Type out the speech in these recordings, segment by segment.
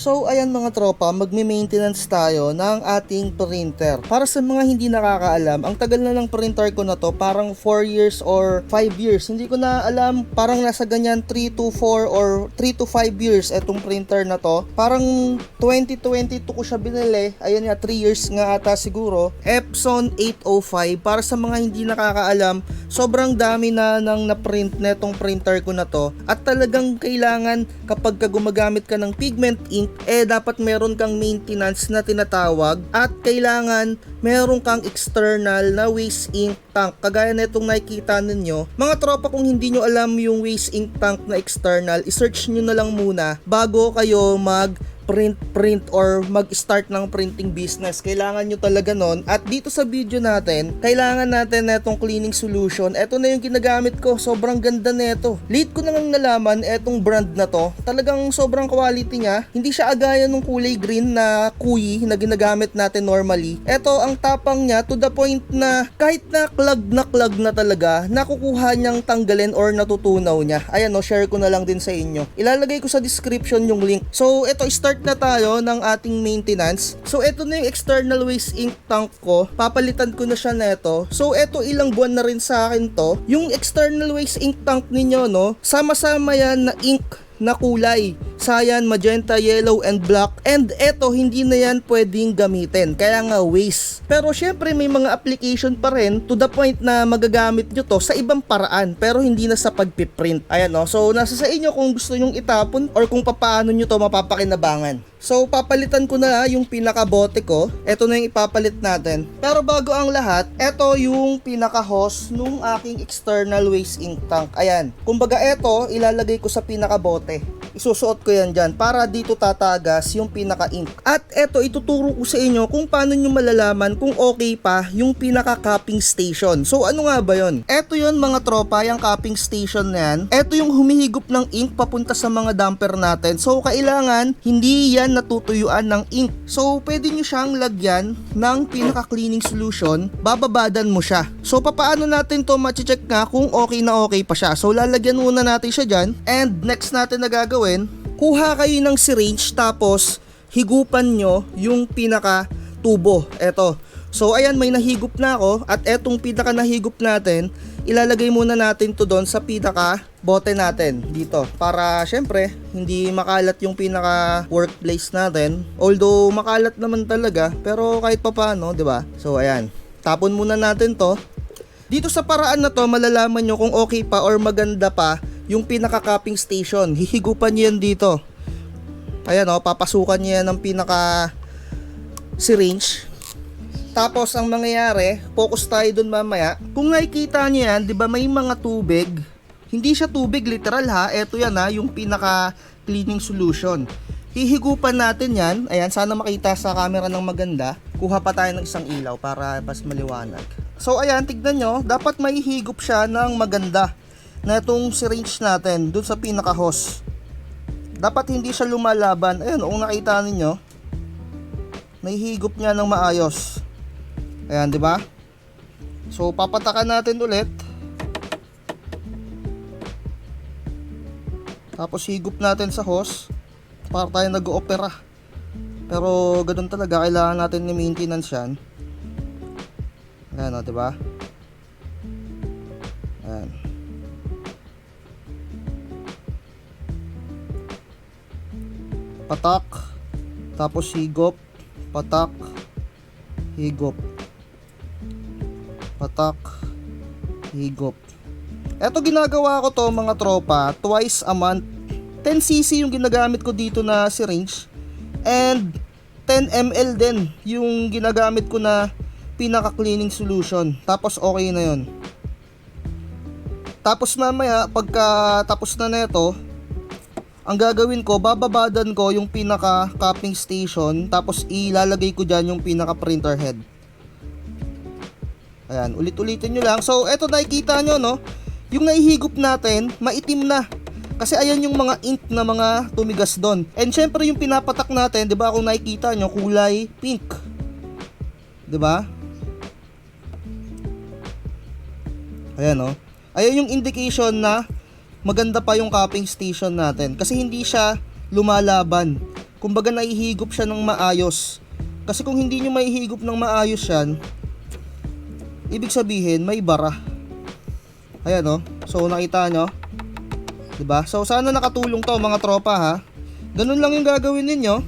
So ayan mga tropa, magme-maintenance tayo ng ating printer. Para sa mga hindi nakakaalam, ang tagal na ng printer ko na to, parang 4 years or 5 years. Hindi ko na alam, parang nasa ganyan 3 to 4 or 3 to 5 years etong printer na to. Parang 2022 ko siya binili. Ayan nga, 3 years nga ata siguro. Epson 805. Para sa mga hindi nakakaalam, sobrang dami na nang na-print netong printer ko na to. At talagang kailangan kapag gumagamit ka ng pigment ink, dapat meron kang maintenance na tinatawag at kailangan meron kang external na waste ink tank. Kagaya netong nakikita ninyo, mga tropa, kung hindi nyo alam yung waste ink tank na external, isearch nyo na lang muna bago kayo print or mag-start ng printing business. Kailangan nyo talaga nun. At dito sa video natin, kailangan natin netong cleaning solution. Ito na yung ginagamit ko. Sobrang ganda neto. Late ko nang nalaman etong brand na to. Talagang sobrang quality niya. Hindi siya agaya nung kulay green na kuyi na ginagamit natin normally. Ito, ang tapang niya to the point na kahit na clog na talaga, nakukuha niyang tanggalin or natutunaw niya. Ayan o, share ko na lang din sa inyo. Ilalagay ko sa description yung link. So, ito, start na tayo ng ating maintenance. So ito na yung external waste ink tank ko. Papalitan ko na siya neto. So ito, ilang buwan na rin sa akin to. Yung external waste ink tank ninyo, no, sama-sama yan na ink na kulay. Cyan, magenta, yellow, and black. And eto, hindi na yan pwedeng gamitin. Kaya nga waste. Pero syempre may mga application pa rin to the point na magagamit nyo to sa ibang paraan. Pero hindi na sa pagpiprint. Ayan no. So nasa sa inyo kung gusto nyong itapon or kung paano nyo to mapapakinabangan. So papalitan ko na yung pinakabote ko. Eto na yung ipapalit natin. Pero bago ang lahat, eto yung pinaka-hose nung aking external waste ink tank. Ayan. Kumbaga eto, ilalagay ko sa pinakabote. Isusuot ko yan dyan para dito tatagas yung pinaka-ink. At eto, ituturo ko sa inyo kung paano nyo malalaman kung okay pa yung pinaka-cupping station. So ano nga ba yon? Eto yon mga tropa, yung cupping station na yan. Eto yung humihigop ng ink papunta sa mga damper natin. So kailangan hindi yan natutuyuan ng ink. So pwede nyo siyang lagyan ng pinaka-cleaning solution, bababadan mo siya. So paano natin to ma-check nga kung okay na okay pa siya? So lalagyan muna natin siya dyan. And next natin na gagawin, kuha kayo ng syringe tapos higupan nyo yung pinaka tubo. Eto. So ayan, may nahigop na ako at etong pinaka nahigop natin, ilalagay muna natin to doon sa pinaka bote natin dito para syempre hindi makalat yung pinaka workplace natin. Although makalat naman talaga, pero kahit papaano, 'di ba? So ayan. Tapon muna natin to. Dito sa paraan na to, malalaman nyo kung okay pa or maganda pa yung pinaka-cupping station. Hihigupan nyo yan dito. Ayan o, papasukan nyo yan ng pinaka syringe. Tapos ang mangyayari, focus tayo dun mamaya. Kung nakikita nyo yan, di ba may mga tubig? Hindi siya tubig literal ha. Eto yan ha, yung pinaka cleaning solution. Hihigupan natin yan. Ayan, sana makita sa camera ng maganda. Kuha pa tayo ng isang ilaw para mas maliwanag. So ayan, tignan nyo, dapat may higop siya ng maganda na itong syringe natin dun sa pinaka-hose. Dapat hindi siya lumalaban. Ayun, kung nakita ninyo, nahihigop niya ng maayos. Ayan, di ba? So papatakan natin ulit. Tapos higop natin sa hose para tayo nag-oopera. Pero ganun talaga, kailangan natin ni-maintenance yan. Ayan o, diba? Ayan. Patak. Tapos higop. Patak. Higop. Patak. Higop. Eto, ginagawa ko to mga tropa twice a month. 10cc yung ginagamit ko dito na syringe. And 10 ml din yung ginagamit ko na pinaka-cleaning solution. Tapos okay na yun. Tapos mamaya, pagka tapos na neto, ang gagawin ko, bababadan ko yung pinaka-cupping station. Tapos ilalagay ko dyan yung pinaka-printer head. Ayan, ulit-ulitin nyo lang. So, eto nakikita nyo, no? Yung naihigop natin, maitim na. Kasi ayan yung mga ink na mga tumigas doon. And syempre yung pinapatak natin, 'di ba, kung nakikita nyo, kulay pink. 'Di ba? Ayan oh. Ayan yung indication na maganda pa yung cupping station natin kasi hindi siya lumalaban. kumbaga naihigop siya ng maayos. Kasi kung hindi nyo maihigop ng maayos yan, ibig sabihin may bara. Ayan o, so nakita nyo, diba? So sana nakatulong to mga tropa ha. Ganun lang yung gagawin ninyo.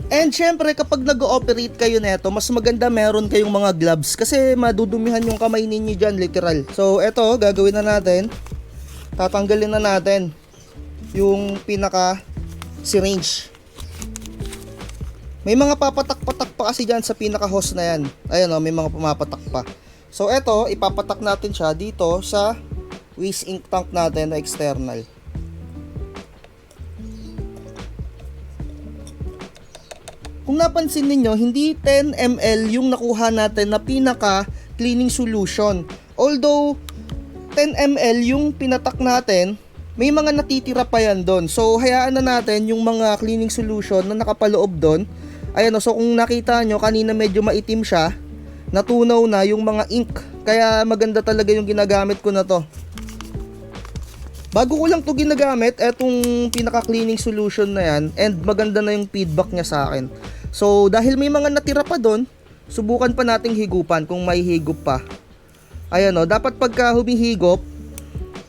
And syempre kapag nag-ooperate kayo neto, mas maganda meron kayong mga gloves kasi madudumihan yung kamay ninyo dyan, literal. So eto, gagawin na natin. Tatanggalin na natin yung pinaka syringe. May mga papatak-patak pa kasi dyan sa pinaka hose na yan. Ayan o, may mga pumapatak pa. So eto, ipapatak natin siya dito sa waste ink tank natin na external. Kung napansin ninyo, hindi 10 ml yung nakuha natin na pinaka cleaning solution. Although 10 ml yung pinatak natin, may mga natitira pa yan doon. So hayaan na natin yung mga cleaning solution na nakapaloob doon. Ayan o, so kung nakita nyo, kanina medyo maitim siya, natunaw na yung mga ink. Kaya maganda talaga yung ginagamit ko na to. Bago ko lang to ginagamit, etong pinaka cleaning solution na yan, and maganda na yung feedback niya sa akin. So dahil may mga natira pa doon, subukan pa nating higupan kung may higop pa. Ayan o, dapat pagka humihigop,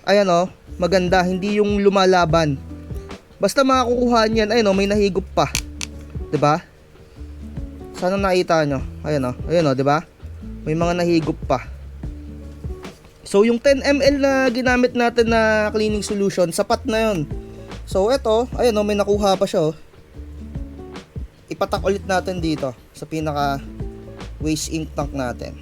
ayan o, maganda, hindi yung lumalaban. Basta makakukuha niyan, ayan o, may nahigop pa. 'Di ba? Sana nakita nyo. Ayan o, 'di ba? May mga nahigop pa. So yung 10 ml na ginamit natin na cleaning solution, sapat na yun. So eto, ayan o, may nakuha pa siya o. Ipatak ulit natin dito sa pinaka waste ink tank natin.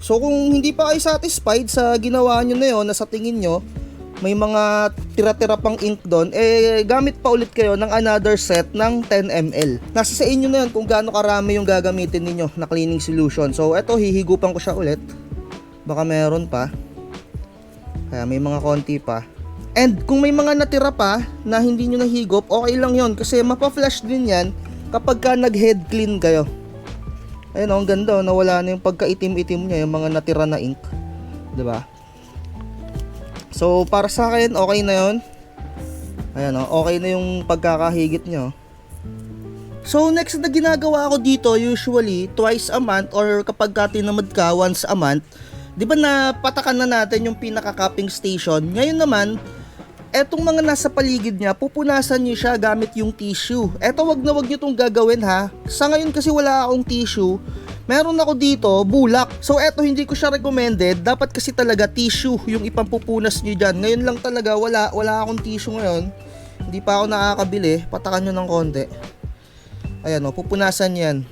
So kung hindi pa kayo satisfied sa ginawa nyo na yun, na sa tingin nyo may mga tira-tira pang ink doon, gamit pa ulit kayo ng another set ng 10 ml. Nasa sa inyo na yun kung gaano karami yung gagamitin ninyo na cleaning solution. So eto, hihigupan ko siya ulit. Baka meron pa. Kaya may mga konti pa. And kung may mga natira pa na hindi nyo nahigop, okay lang yon kasi mapa-flash din yan kapag ka nag-head clean kayo. Ayun o, ang ganda o, nawala na yung pagka-itim-itim niya, yung mga natira na ink. 'Di ba? So para sa akin, okay na yon. Ayan o, okay na yung pagkakahigit nyo. So next na ginagawa ko dito, usually twice a month or kapag ka tinamad ka, once a month. Di ba napatakan na natin yung pinaka-cupping station? Ngayon naman, etong mga nasa paligid niya, pupunasan niyo siya gamit yung tissue. Eto, wag na wag niyo itong gagawin ha. Sa ngayon kasi wala akong tissue. Meron ako dito, bulak. So eto, hindi ko siya recommended. Dapat kasi talaga tissue yung ipampupunas niyo dyan. Ngayon lang talaga, wala akong tissue ngayon. Hindi pa ako nakakabili. Patakan nyo ng konti. Ayan o, pupunasan yan.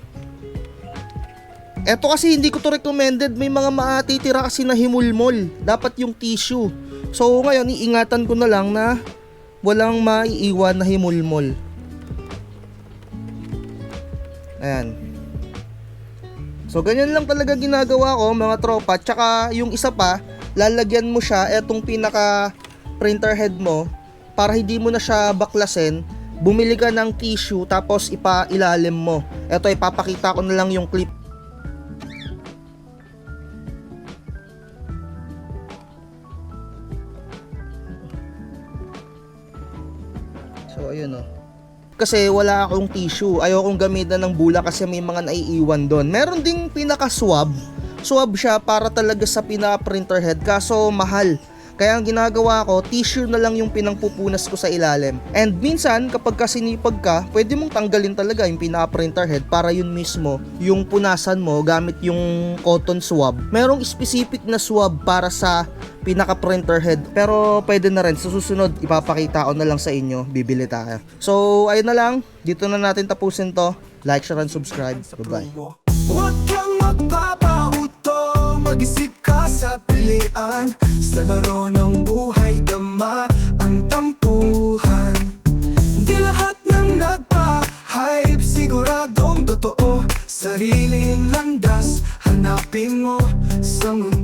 Eto kasi hindi ko to recommended, may mga matitira kasi na himulmol. Dapat yung tissue. So ngayon, iingatan ko na lang na walang maiiwan na himulmol. Ayan. So ganyan lang talaga ginagawa ko mga tropa. Tsaka yung isa pa, lalagyan mo siya etong pinaka printer head mo para hindi mo na siya baklasin. Bumili ka ng tissue tapos ipailalim mo. Eto, ipapakita ko na lang yung clip. So ayun o. Kasi wala akong tissue. Ayokong gamitan ng bula kasi may mga naiiwan doon. Meron ding pinaka swab. Swab siya para talaga sa pinaka printer head, kaso mahal. Kaya ang ginagawa ko, tissue na lang yung pinangpupunas ko sa ilalim. And minsan, kapag kasinipag ka, pwede mong tanggalin talaga yung pinaka-printer head para yun mismo, yung punasan mo gamit yung cotton swab. Merong specific na swab para sa pinaka-printer head. Pero pwede na rin. Sa susunod, ipapakita ko na lang sa inyo. Bibili tayo. So, ayun na lang. Dito na natin tapusin to. Like, share, and subscribe. Bye-bye. Huwag kang magpapauto, mag-isip ka sa pilian. Sa laro ng buhay, dama ang tampuhan. Di lahat ng nagpa-hype, siguradong totoo. Sariling landas, hanapin mo sa mundo.